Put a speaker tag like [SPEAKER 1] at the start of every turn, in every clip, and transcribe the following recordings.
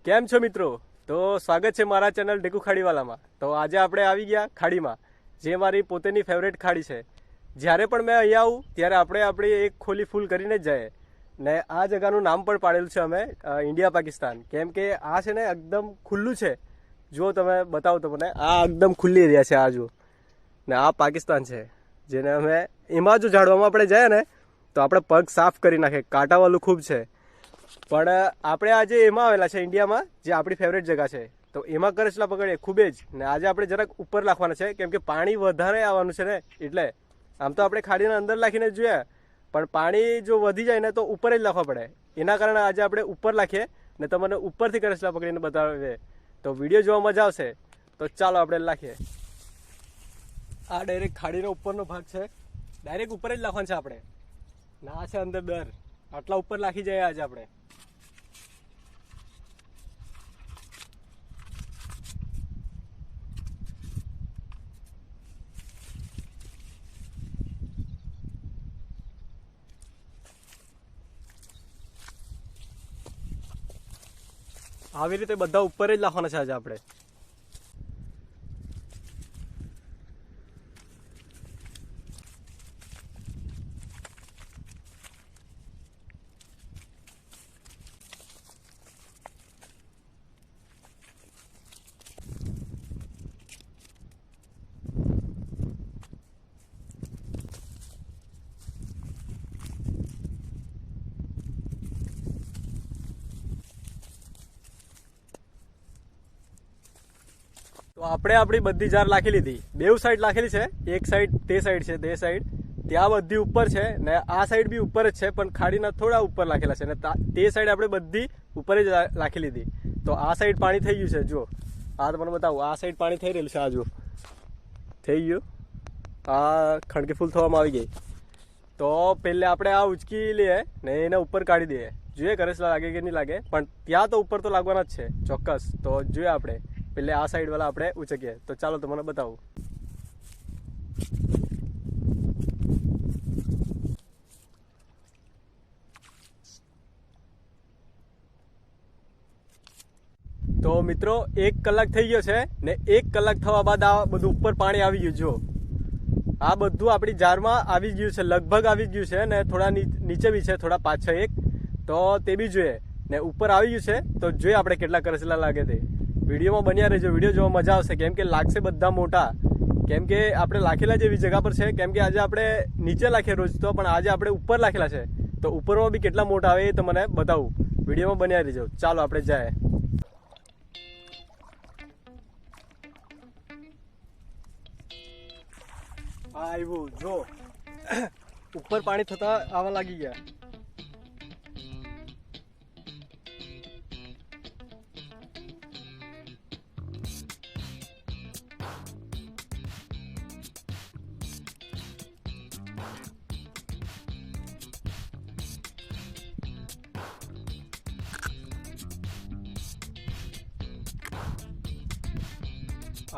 [SPEAKER 1] કેમ છો મિત્રો? તો સ્વાગત છે મારા ચેનલ ઢેકુ ખાડીવાલામાં. તો આજે આપણે આવી ગયા ખાડીમાં, જે મારી પોતાની ફેવરેટ ખાડી છે. જ્યારે પણ મેં અહીંયા આવું ત્યારે આપણે આપણી એક ખોલી ફૂલ કરીને જ જઈએ. ને આ જગાનું નામ પણ પાડેલું છે અમે ઇન્ડિયા પાકિસ્તાન, કેમ કે આ છે ને એકદમ ખુલ્લું છે. જુઓ તમે, બતાવો તમને, આ એકદમ ખુલ્લી એરિયા છે. આ જુઓ ને, આ પાકિસ્તાન છે, જેને અમે એમાં જો ઝાડવામાં આપણે જઈએ ને તો આપણે પગ સાફ કરી નાખે. કાંટાવાળું ખૂબ છે, પણ આપણે આજે એમાં આવેલા છે ઇન્ડિયામાં, જે આપણી ફેવરેટ જગ્યા છે. તો એમાં કરચલા પકડીએ ખૂબ જ. ને આજે આપણે જરાક ઉપર નાખવાના છે, કેમ કે પાણી વધારે આવવાનું છે ને, એટલે આમ તો આપણે ખાડીના અંદર નાખીને જોઈએ, પણ પાણી જો વધી જાય ને તો ઉપર જ નાખવા પડે. એના કારણે આજે આપણે ઉપર નાખીએ ને તમને ઉપરથી કરચલા પકડીને બતાવીએ. તો વિડીયો જોવા મજા આવશે. તો ચાલો આપણે નાખીએ. આ ડાયરેક્ટ ખાડીનો ઉપરનો ભાગ છે, ડાયરેક્ટ ઉપર જ નાખવાનું છે આપણે. ના છે અંદર દર, આટલા ઉપર નાખી જાય આજે આપણે. આવી રીતે બધા ઉપર જ નાખવાના છે આજે આપણે. તો આપણે આપણી બધી જાર નાખી લીધી. બેઉ સાઈડ નાખેલી છે, એક સાઈડ તે સાઈડ છે, તે સાઈડ ત્યાં બધી ઉપર છે, ને આ સાઈડ બી ઉપર જ છે, પણ ખાડીના થોડા ઉપર નાખેલા છે. ને તે સાઈડ આપણે બધી ઉપર જ નાખી લીધી. તો આ સાઈડ પાણી થઈ ગયું છે. જુઓ, આ તમને બતાવું, આ સાઈડ પાણી થઈ રહેલું છે. આ જુઓ, થઈ ગયું. આ ખણકી ફૂલ થવામાં આવી ગઈ. તો પહેલે આપણે આ ઉચકી લઈએ ને એને ઉપર કાઢી દઈએ. જોઈએ કરચલા લાગે કે નહીં લાગે, પણ ત્યાં તો ઉપર તો લાગવાના જ છે ચોક્કસ. તો જોઈએ આપણે પેલે આ સાઈડ વાળા આપણે ઉચકીએ. તો ચાલો તમને બતાવું. તો મિત્રો 1 કલાક થઈ ગયો છે ને 1 કલાક થવા બાદ આ બધું ઉપર પાણી આવી ગયું. જો આ બધું આપણી જારમાં આવી ગયું છે, લગભગ આવી ગયું છે, ને થોડા નીચે બી છે, થોડા 5-6 તો તે બી જોઈએ. ને ઉપર આવી ગયું છે, તો જોઈએ આપણે કેટલા કરચલા લાગે તે. વિડીયોમાં બન્યા રહેજો, વિડીયો જોવા મજા આવશે, કેમ કે લાગશે બધા મોટા. કેમ કે આપણે લાખેલા જેવી જગ્યા પર છે, કેમ કે આજે આપણે નીચે લાખીએ રોજ તો, પણ આજે આપણે ઉપર લાખેલા છે. તો ઉપરમાં બી કેટલા મોટા આવે એ તમને બતાવું. વિડીયોમાં બન્યા રહેજો. ચાલો આપણે જાય. હા આવ્યું, જો ઉપર પાણી થતા આવા લાગી ગયા.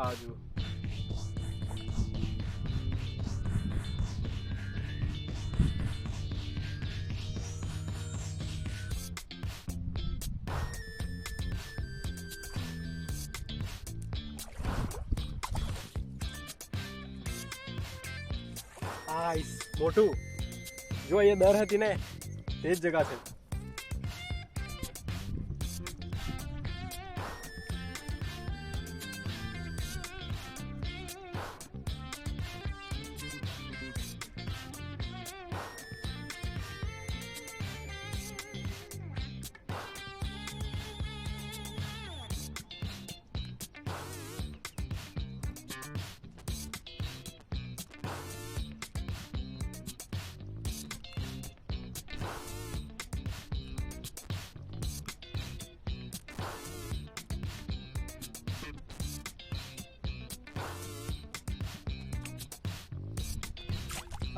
[SPEAKER 1] આ જુઓ, મોટું જો એ દર હતી ને તે જ જગા છે.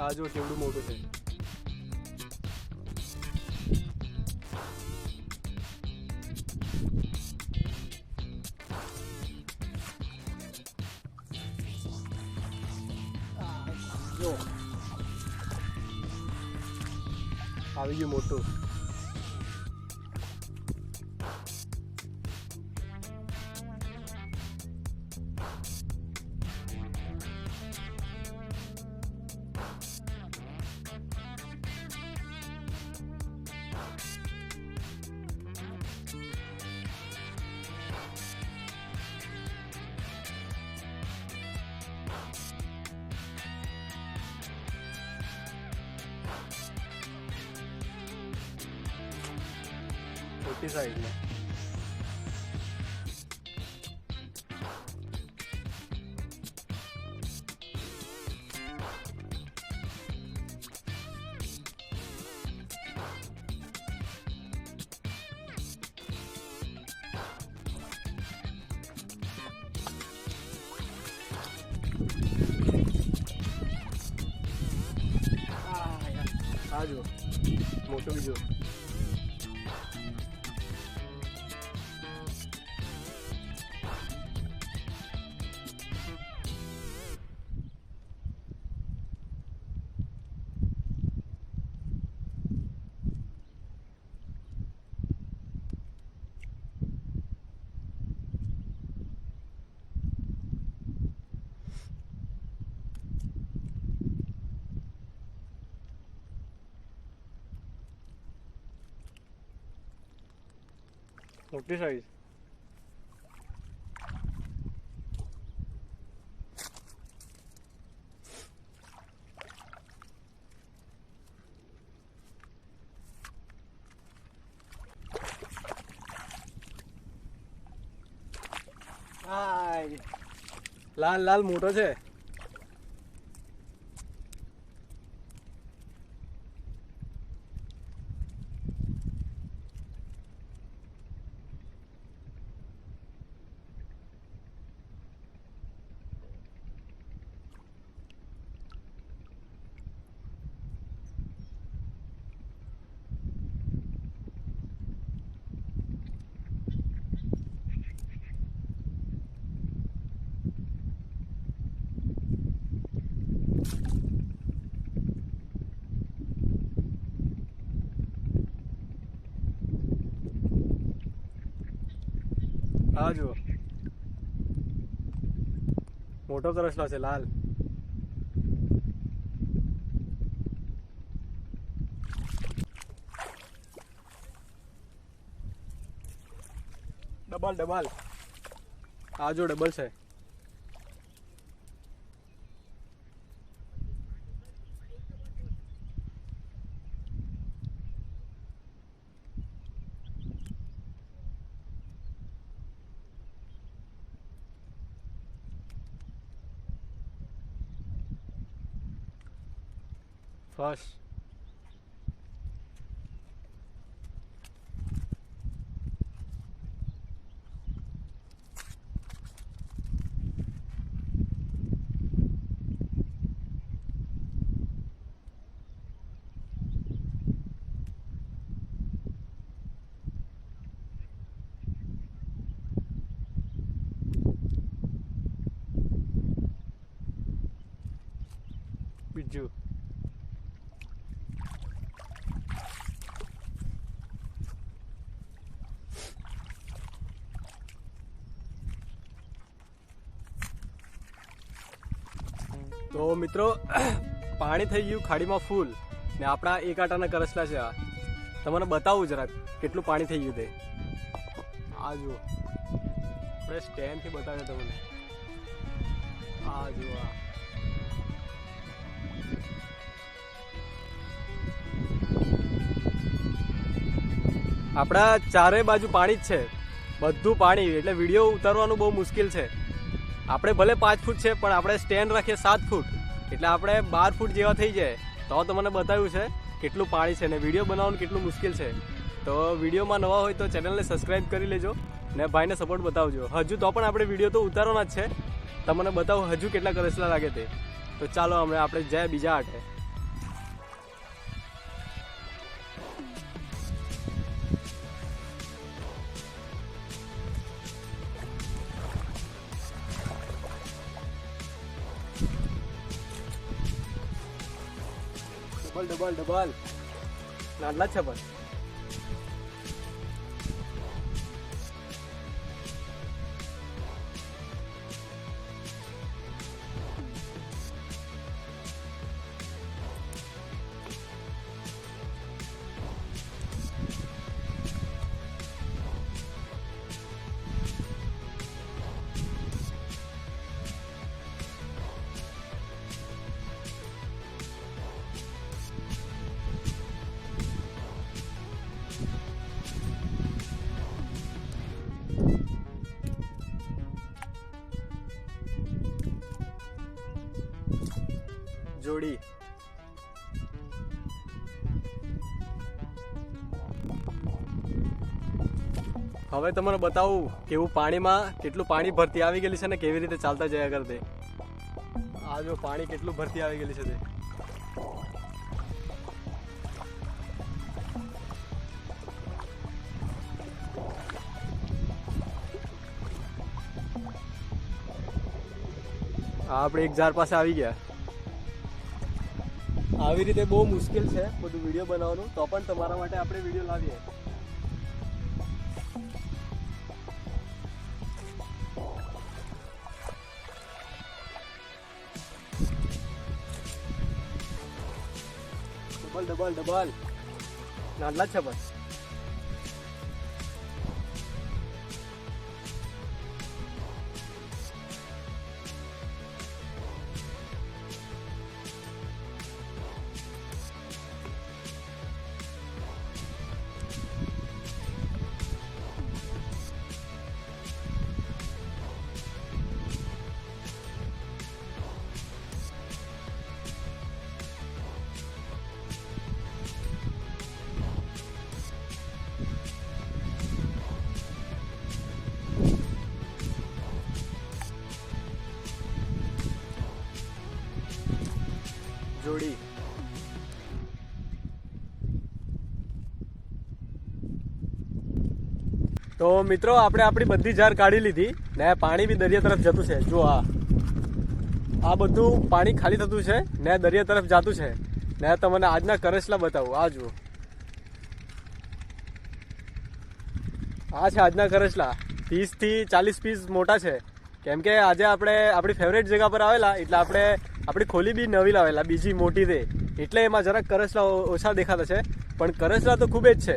[SPEAKER 1] આ જો કેવડું મોટું છે. જો આવી ગયું મોટું. મોટી સાઈઝમાં. આ જો મોટું બીજું. મોટી સાઈઝ. લાલ લાલ મોટો છે. આ જુઓ મોટો કરસલો છે લાલ. ડબલ. આ જો ડબલ છે. ફર્સ્ટ. બીજું. તો મિત્રો પાણી થઈ ગયું ખાડીમાં ફૂલ ને આપણા એક આટાના કરસલા છે. આ તમને બતાવું જરાક કેટલું પાણી થઈ ગયું તે. આ જુઓ આપણે સ્ટેન્ડથી બતાવે તમને. આ જુઓ આપણા ચારે બાજુ પાણી જ છે, બધું પાણી. એટલે વિડીયો ઉતારવાનું બહુ મુશ્કેલ છે. આપણે ભલે 5 ફૂટ છે પણ આપણે સ્ટેન્ડ રાખીએ 7 ફૂટ એટલે આપણે 12 ફૂટ જેવા થઈ જાય. તો તમને બતાવ્યું છે કેટલું પાણી છે ને વિડીયો બનાવવાનું કેટલું મુશ્કેલ છે. તો વિડીયોમાં નવા હોય તો ચેનલને સબસ્ક્રાઈબ કરી લેજો ને ભાઈને સપોર્ટ બતાવજો. હજુ તો પણ આપણે વિડીયો તો ઉતારવાના જ છે. તમને બતાવું હજુ કેટલા કરસલા લાગે તે. તો ચાલો હમણાં આપણે જાય બીજા આટે. ડબલ નાના છે પણ. જોડી. હવે તમને બતાવું કેવું પાણીમાં કેટલું પાણી ભરતી આવી ગયેલી છે ને કેવી રીતે ચાલતા જયા કરતે. આ જો પાણી કેટલું ભરતી આવી ગયેલી છે તે. આપણે એક ઝાડ પાસે આવી ગયા. આવી રીતે બહુ મુશ્કેલ છે બધું વિડીયો બનાવવાનું, તો પણ તમારા માટે આપણે વિડીયો લાવીએ. ડબલ નાટલા જ છે બસ. જોડી. તો મિત્રો આપણે આપણી બધી જાર કાઢી લીધી ને પાણી બી દરિયા તરફ જતું છે. જો આ બધું પાણી ખાલી થતું છે ને દરિયા તરફ જતું છે ને તમને આજના કરસલા બતાવું. આ જુઓ, આ છે આજના કરસલા. 30 થી 40 પીસ મોટા છે. કેમ કે આજે આપણે આપણી ફેવરેટ જગ્યા પર આવેલા એટલે આપણે આપણી ખોલી બી નવી લાવેલા, બીજી મોટી દે, એટલે એમાં જરાક કરસલા ઓછા દેખાતા છે, પણ કરસલા તો ખૂબ જ છે.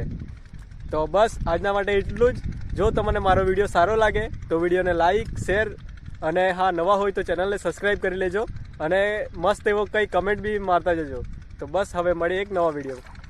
[SPEAKER 1] તો બસ આજના માટે એટલું જ. જો તમને મારો વિડીયો સારો લાગે તો વિડીયોને લાઈક, શેર અને હા, નવા હોય તો ચેનલને સબસ્ક્રાઈબ કરી લેજો અને મસ્ત એવો કંઈ કમેન્ટ બી મારતા જજો. તો બસ હવે મળીએ એક નવા વિડીયો.